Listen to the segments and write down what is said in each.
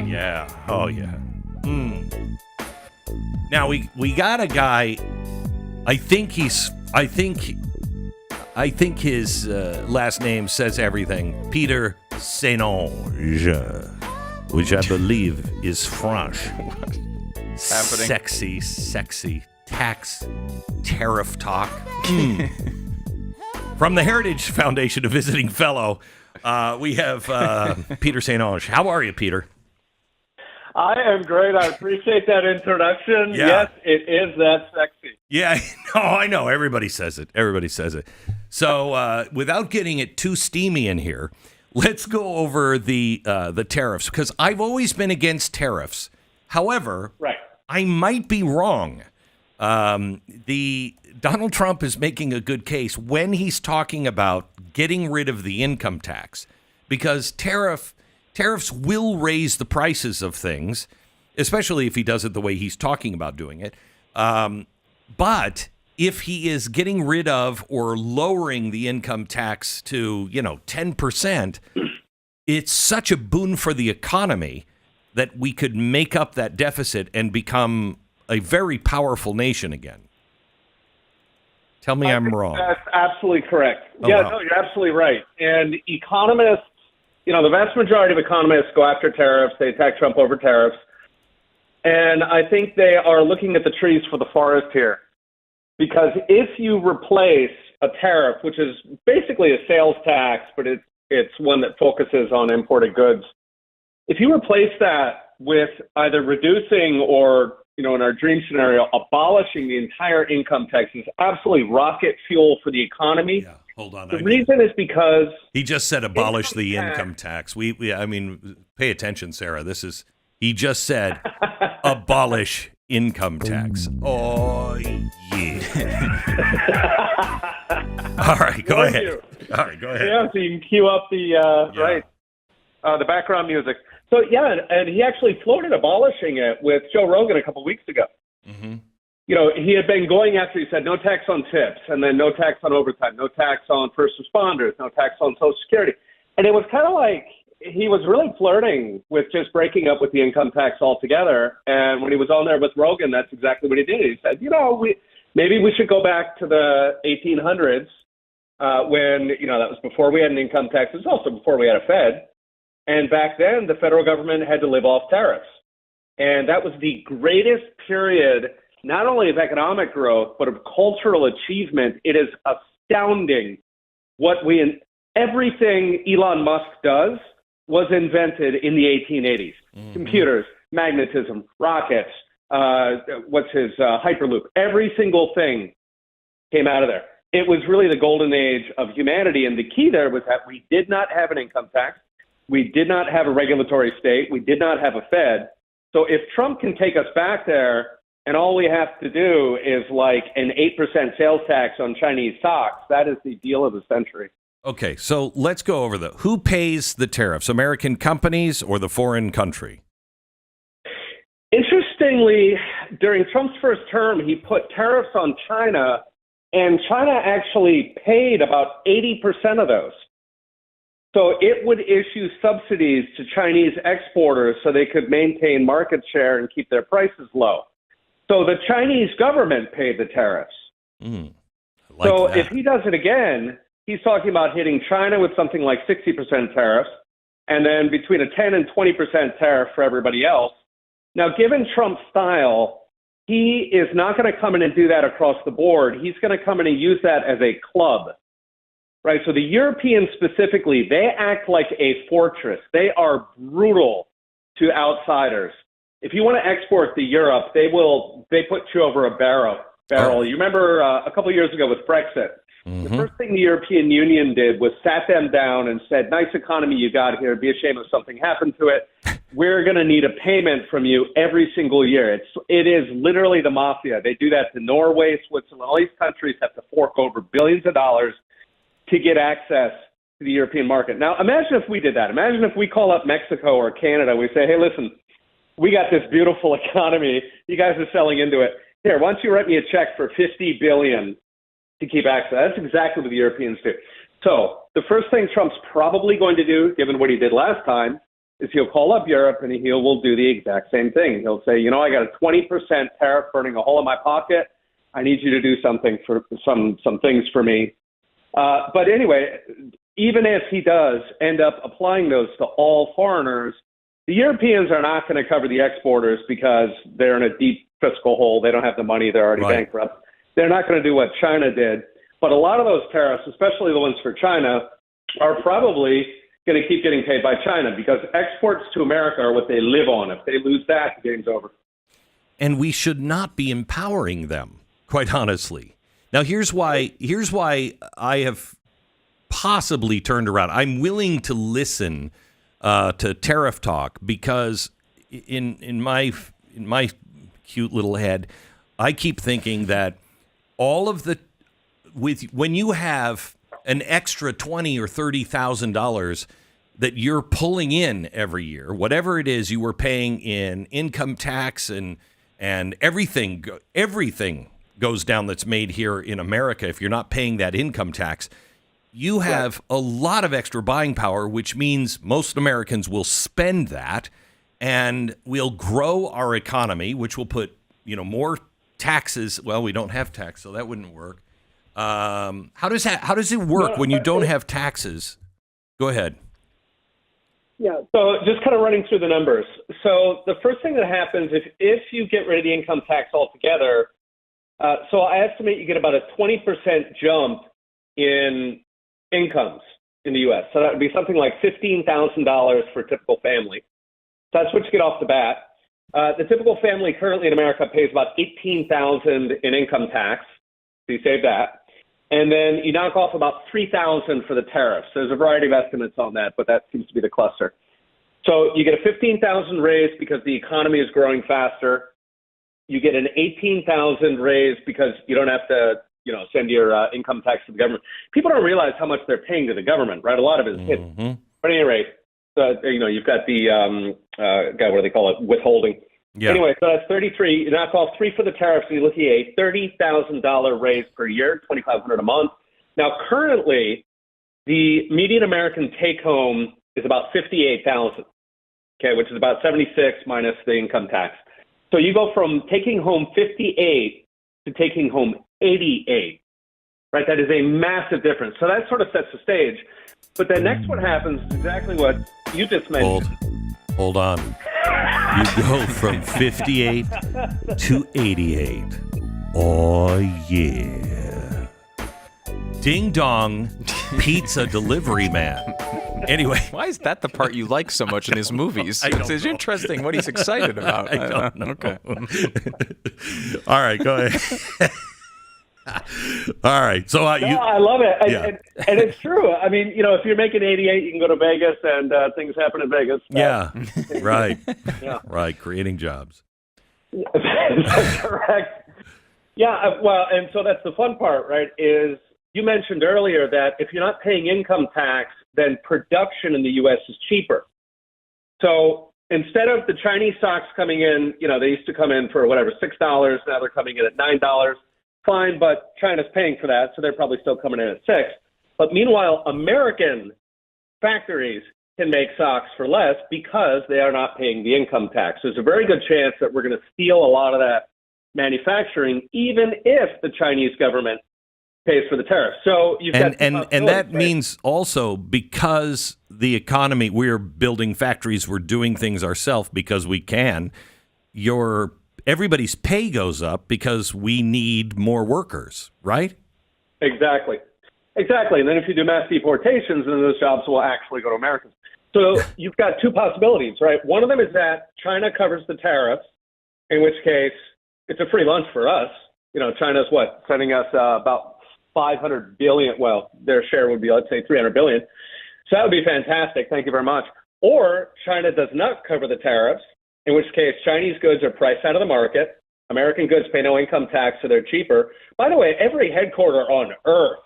yeah. Oh, yeah. Now, we got a guy, I think his last name says everything. Peter Sainonge, which I believe is French. Happening. Sexy tax tariff talk. From the Heritage Foundation, a visiting fellow, we have Peter Sainonge. How are you, Peter? I am great. I appreciate that introduction. Yeah. Yes, it is that sexy. Yeah, no, I know. Everybody says it. So without getting it too steamy in here, let's go over the tariffs, because I've always been against tariffs. However, Right. I might be wrong. Donald Trump is making a good case when he's talking about getting rid of the income tax, because tariffs will raise the prices of things, especially if he does it the way he's talking about doing it. But if he is getting rid of or lowering the income tax to, 10%, it's such a boon for the economy that we could make up that deficit and become a very powerful nation again. Tell me I'm wrong. That's absolutely correct. Oh, yeah, wow. no, you're absolutely right. And economists, the vast majority of economists go after tariffs. They attack Trump over tariffs. And I think they are looking at the trees for the forest here. Because if you replace a tariff, which is basically a sales tax, but it's one that focuses on imported goods, if you replace that with either reducing or, in our dream scenario, abolishing the entire income tax, is absolutely rocket fuel for the economy. Yeah, hold on. The reason is because He just said abolish the income tax. I mean, pay attention, Sarah. He just said abolish income tax. Oh, yeah. All right, go Thank ahead. you. All right, go ahead. Yeah, so you can cue up the background music. So, yeah, and he actually floated abolishing it with Joe Rogan a couple weeks ago. Mm-hmm. He had been going after, he said, no tax on tips, and then no tax on overtime, no tax on first responders, no tax on Social Security. And it was kind of like he was really flirting with just breaking up with the income tax altogether. And when he was on there with Rogan, that's exactly what he did. He said, maybe we should go back to the 1800s when, that was before we had an income tax. It was also before we had a Fed. And back then, the federal government had to live off tariffs. And that was the greatest period, not only of economic growth, but of cultural achievement. It is astounding everything Elon Musk does was invented in the 1880s. Mm-hmm. Computers, magnetism, rockets, Hyperloop. Every single thing came out of there. It was really the golden age of humanity. And the key there was that we did not have an income tax. We did not have a regulatory state. We did not have a Fed. So if Trump can take us back there and all we have to do is like an 8% sales tax on Chinese stocks, that is the deal of the century. Okay, so let's go over who pays the tariffs, American companies or the foreign country? Interestingly, during Trump's first term, he put tariffs on China, and China actually paid about 80% of those. So it would issue subsidies to Chinese exporters so they could maintain market share and keep their prices low. So the Chinese government paid the tariffs. If he does it again, he's talking about hitting China with something like 60% tariffs, and then between a 10 and 20% tariff for everybody else. Now, given Trump's style, he is not going to come in and do that across the board. He's going to come in and use that as a club. Right, so the Europeans specifically, they act like a fortress. They are brutal to outsiders. If you want to export to Europe, they put you over a barrel. Oh. You remember a couple of years ago with Brexit, The first thing the European Union did was sat them down and said, nice economy you got here, be a shame if something happened to it. We're going to need a payment from you every single year. It is literally the mafia. They do that to Norway, Switzerland. All these countries have to fork over billions of dollars to get access to the European market. Now, imagine if we did that. Imagine if we call up Mexico or Canada. We say, hey, listen, we got this beautiful economy. You guys are selling into it. Here, why don't you write me a check for $50 billion to keep access? That's exactly what the Europeans do. So the first thing Trump's probably going to do, given what he did last time, is he'll call up Europe and he will do the exact same thing. He'll say, I got a 20% tariff burning a hole in my pocket. I need you to do something for some things for me. But anyway, even if he does end up applying those to all foreigners, the Europeans are not going to cover the exporters because they're in a deep fiscal hole. They don't have the money. They're already bankrupt. They're not going to do what China did. But a lot of those tariffs, especially the ones for China, are probably going to keep getting paid by China because exports to America are what they live on. If they lose that, the game's over. And we should not be empowering them, quite honestly. Now, here's why I have possibly turned around. I'm willing to listen to tariff talk because in my cute little head, I keep thinking that all of when you have an extra $20,000 or $30,000 that you're pulling in every year, whatever it is you were paying in income tax and everything goes down that's made here in America. If you're not paying that income tax, you have a lot of extra buying power, which means most Americans will spend that, and we'll grow our economy, which will put more taxes. Well, we don't have tax, so that wouldn't work. How does it work when you don't have taxes? Go ahead. Yeah, so just kind of running through the numbers. So the first thing that happens if you get rid of the income tax altogether, so I estimate you get about a 20% jump in incomes in the U.S. So that would be something like $15,000 for a typical family. So that's what you get off the bat. The typical family currently in America pays about $18,000 in income tax. So you save that. And then you knock off about $3,000 for the tariffs. There's a variety of estimates on that, but that seems to be the cluster. So you get a $15,000 raise because the economy is growing faster. You get an $18,000 raise because you don't have to, send your income tax to the government. People don't realize how much they're paying to the government, right? A lot of it is hidden. But at any rate, you've got the what do they call it? Withholding. Yeah. Anyway, so that's 33. You knock off 3 for the tariffs, and you're looking at a $30,000 raise per year, $2,500 a month. Now, currently, the median American take-home is about $58,000, okay, which is about 76 minus the income tax. So you go from taking home 58 to taking home 88, right? That is a massive difference. So that sort of sets the stage. But then next what happens is exactly what you just mentioned. Hold on. You go from 58 to 88. Oh, yeah. Ding dong, pizza delivery man. Anyway. Why is that the part you like so much in his movies? It's interesting what he's excited about. I don't know. Okay. All right, go ahead. All right. So I love it. And it's true. I mean, if you're making 88, you can go to Vegas and things happen in Vegas. Yeah. Right. Yeah. Right. Creating jobs. That's correct. Yeah. Well, and so that's the fun part, right? Is you mentioned earlier that if you're not paying income tax, then production in the U.S. is cheaper. So instead of the Chinese stocks coming in, they used to come in for $6. Now they're coming in at $9. Fine, but China's paying for that, so they're probably still coming in at $6. But meanwhile, American factories can make socks for less because they are not paying the income tax. There's a very good chance that we're going to steal a lot of that manufacturing, even if the Chinese government pays for the tariffs. So you've got and that means also because the economy, we're building factories, we're doing things ourselves because we can. Everybody's pay goes up because we need more workers, right? Exactly. And then if you do mass deportations, then those jobs will actually go to Americans. So you've got two possibilities, right? One of them is that China covers the tariffs, in which case it's a free lunch for us. China's sending us about $500 billion. Well, their share would be, let's say, $300 billion. So that would be fantastic. Thank you very much. Or China does not cover the tariffs, in which case Chinese goods are priced out of the market. American goods pay no income tax, so they're cheaper. By the way, every headquarter on earth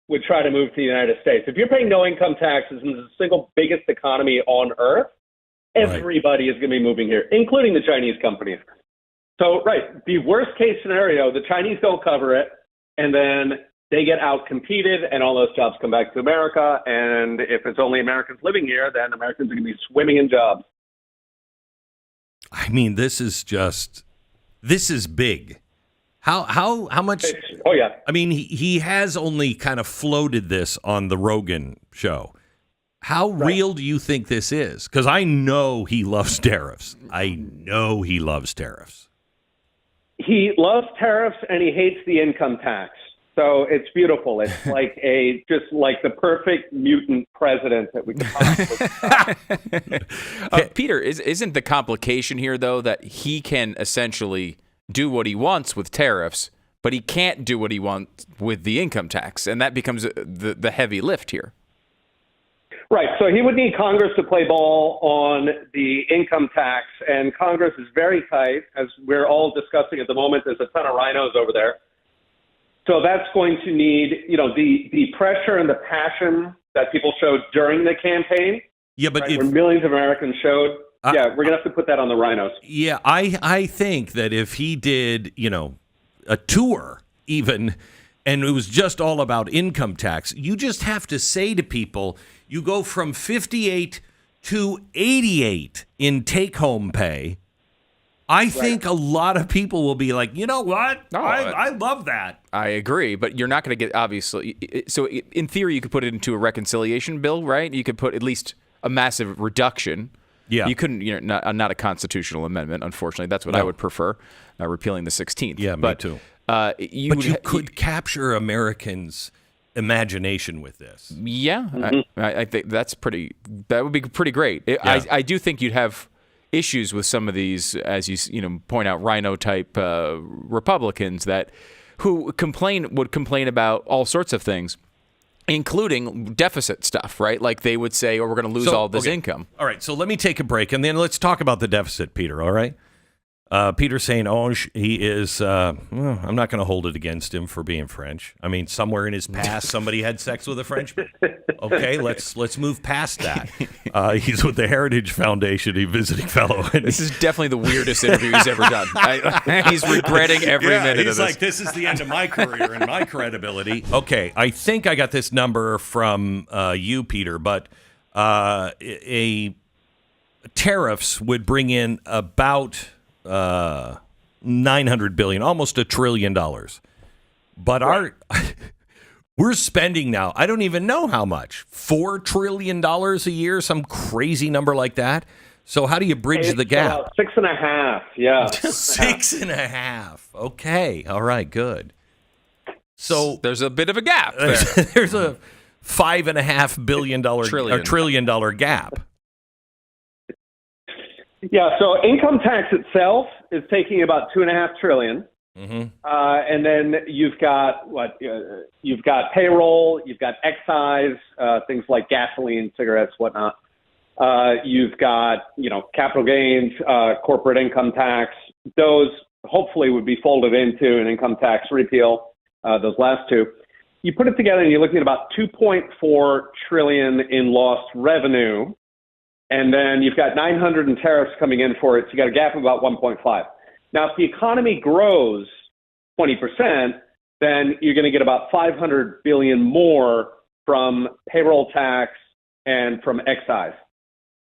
would try to move to the United States. If you're paying no income taxes in the single biggest economy on earth, everybody is going to be moving here, including the Chinese companies. So, the worst case scenario, the Chinese don't cover it, and then they get out-competed, and all those jobs come back to America. And if it's only Americans living here, then Americans are going to be swimming in jobs. I mean, this is big. How much? Oh, yeah. I mean, he has only kind of floated this on the Rogan show. How real do you think this is? Because I know he loves tariffs. He loves tariffs, and he hates the income tax. So it's beautiful. It's like just like the perfect mutant president that we could possibly have. Peter, isn't the complication here, though, that he can essentially do what he wants with tariffs, but he can't do what he wants with the income tax, and that becomes the heavy lift here. Right. So he would need Congress to play ball on the income tax, and Congress is very tight, as we're all discussing at the moment. There's a ton of rhinos over there. So that's going to need, the pressure and the passion that people showed during the campaign. Yeah, but where millions of Americans showed. We're going to have to put that on the rhinos. Yeah, I think that if he did, a tour even, and it was just all about income tax, you just have to say to people, you go from 58 to 88 in take-home pay. I think a lot of people will be like, you know what? No, I love that. I agree, but you're not going to get, obviously. So in theory, you could put it into a reconciliation bill, right? You could put at least a massive reduction. Yeah. You couldn't, not a constitutional amendment, unfortunately. That's what I would prefer, repealing the 16th. Yeah, me too. You could capture Americans' imagination with this. Yeah, I think that would be pretty great. I do think you'd have issues with some of these, as you point out, rhino type Republicans who would complain about all sorts of things, including deficit stuff, right? Like they would say, "Oh, we're going to lose all this income." All right, so let me take a break, and then let's talk about the deficit, Peter. All right. Peter saying, Onge, he is, I'm not going to hold it against him for being French. I mean, somewhere in his past, somebody had sex with a Frenchman. Okay, let's move past that. He's with the Heritage Foundation, a visiting fellow. This is definitely the weirdest interview he's ever done. He's regretting every minute of this. He's like, this is the end of my career and my credibility. Okay, I think I got this number from you, Peter, but tariffs would bring in about $900 billion, almost $1 trillion. But we're spending now, I don't even know how much, $4 trillion a year, some crazy number like that. So how do you bridge the gap? 6.5, yeah. 6.5. Okay. All right, good. So there's a bit of a gap there. There's a $5.5 billion trillion dollar gap. Yeah, so income tax itself is taking about $2.5 trillion. Mm-hmm. And then you've got you've got payroll, you've got excise, things like gasoline, cigarettes, whatnot. You've got, capital gains, corporate income tax. Those hopefully would be folded into an income tax repeal, those last two. You put it together and you're looking at about $2.4 trillion in lost revenue. And then you've got 900 in tariffs coming in for it. So you got a gap of about 1.5. Now, if the economy grows 20%, then you're going to get about 500 billion more from payroll tax and from excise.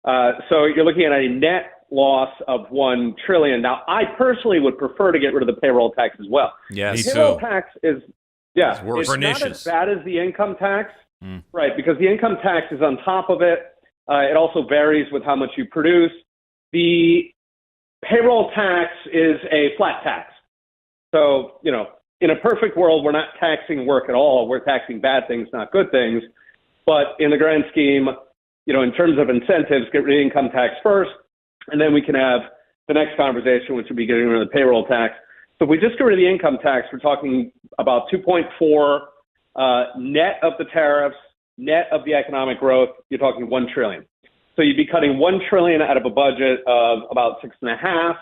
So you're looking at a net loss of 1 trillion. Now, I personally would prefer to get rid of the payroll tax as well. Yes. The payroll tax is, it's pernicious. not as bad as the income tax, right? Because the income tax is on top of it. It also varies with how much you produce. The payroll tax is a flat tax. So, in a perfect world, we're not taxing work at all. We're taxing bad things, not good things. But in the grand scheme, in terms of incentives, get rid of income tax first, and then we can have the next conversation, which would be getting rid of the payroll tax. So if we just get rid of the income tax, we're talking about 2.4 net of the tariffs, net of the economic growth, you're talking 1 trillion. So you'd be cutting 1 trillion out of a budget of about 6.5.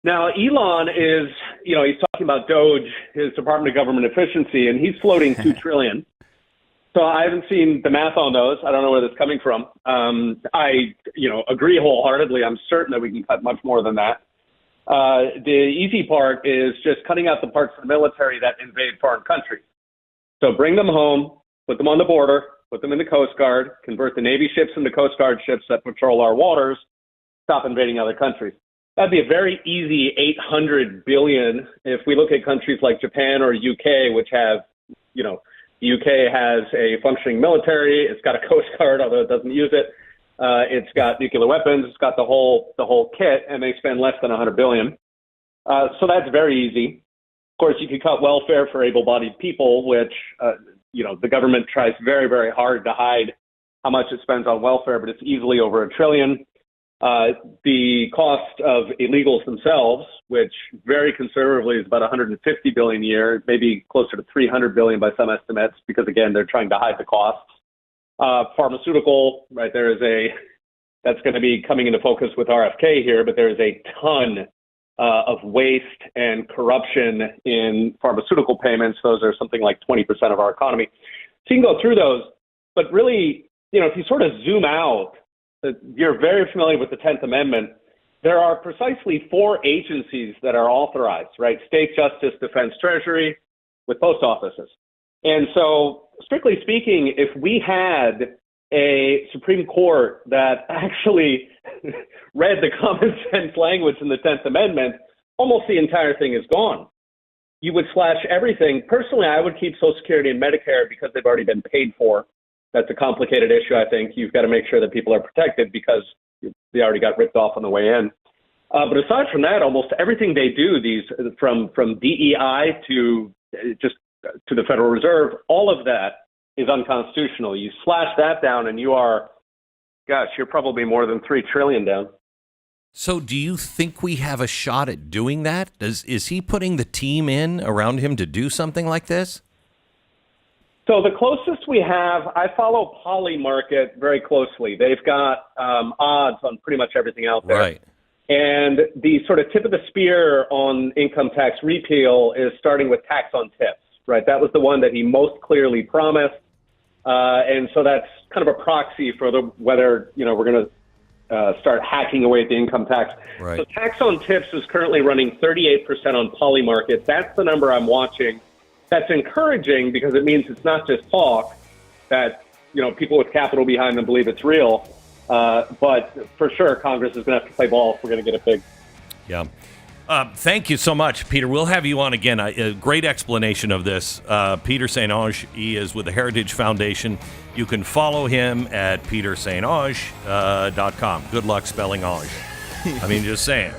Now, Elon is, he's talking about DOGE, his Department of Government Efficiency, and he's floating 2 trillion. So I haven't seen the math on those. I don't know where that's coming from. I agree wholeheartedly. I'm certain that we can cut much more than that. The easy part is just cutting out the parts of the military that invade foreign countries. So bring them home, put them on the border, put them in the Coast Guard, convert the Navy ships into Coast Guard ships that patrol our waters, stop invading other countries. That'd be a very easy 800 billion. If we look at countries like Japan or UK, which have, the UK has a functioning military, it's got a Coast Guard, although it doesn't use it. It's got nuclear weapons, it's got the whole kit, and they spend less than 100 billion. So that's very easy. Of course, you could cut welfare for able-bodied people, which, the government tries very, very hard to hide how much it spends on welfare, but it's easily over $1 trillion. The cost of illegals themselves, which very conservatively is about 150 billion a year, maybe closer to 300 billion by some estimates, because again, they're trying to hide the costs. Pharmaceutical, right? That's going to be coming into focus with RFK here, but there is a ton of waste and corruption in pharmaceutical payments. Those are something like 20% of our economy. So you can go through those, but really, if you sort of zoom out, you're very familiar with the 10th Amendment. There are precisely 4 agencies that are authorized, right? State, Justice, Defense, Treasury, with post offices. And so, strictly speaking, if we had a Supreme Court that actually read the common sense language in the 10th Amendment, almost the entire thing is gone. You would slash everything. Personally, I would keep Social Security and Medicare because they've already been paid for. That's a complicated issue, I think. You've got to make sure that people are protected because they already got ripped off on the way in. But aside from that, almost everything they do, these from DEI to just to the Federal Reserve, all of that is unconstitutional. You slash that down and you're probably more than $3 trillion down. So do you think we have a shot at doing that? Is he putting the team in around him to do something like this? So the closest we have, I follow Polymarket very closely. They've got odds on pretty much everything out there. Right. And the sort of tip of the spear on income tax repeal is starting with tax on tips, right? That was the one that he most clearly promised. And so that's kind of a proxy for whether, we're going to start hacking away at the income tax. Right. So tax on tips is currently running 38% on Polymarket. That's the number I'm watching. That's encouraging because it means it's not just talk, that, people with capital behind them believe it's real. But for sure, Congress is going to have to play ball if we're going to get it big. Yeah. Thank you so much, Peter. We'll have you on again. A great explanation of this. Peter St. Onge, he is with the Heritage Foundation. You can follow him at petersaintonge.com. Good luck spelling Onge. I mean, just saying.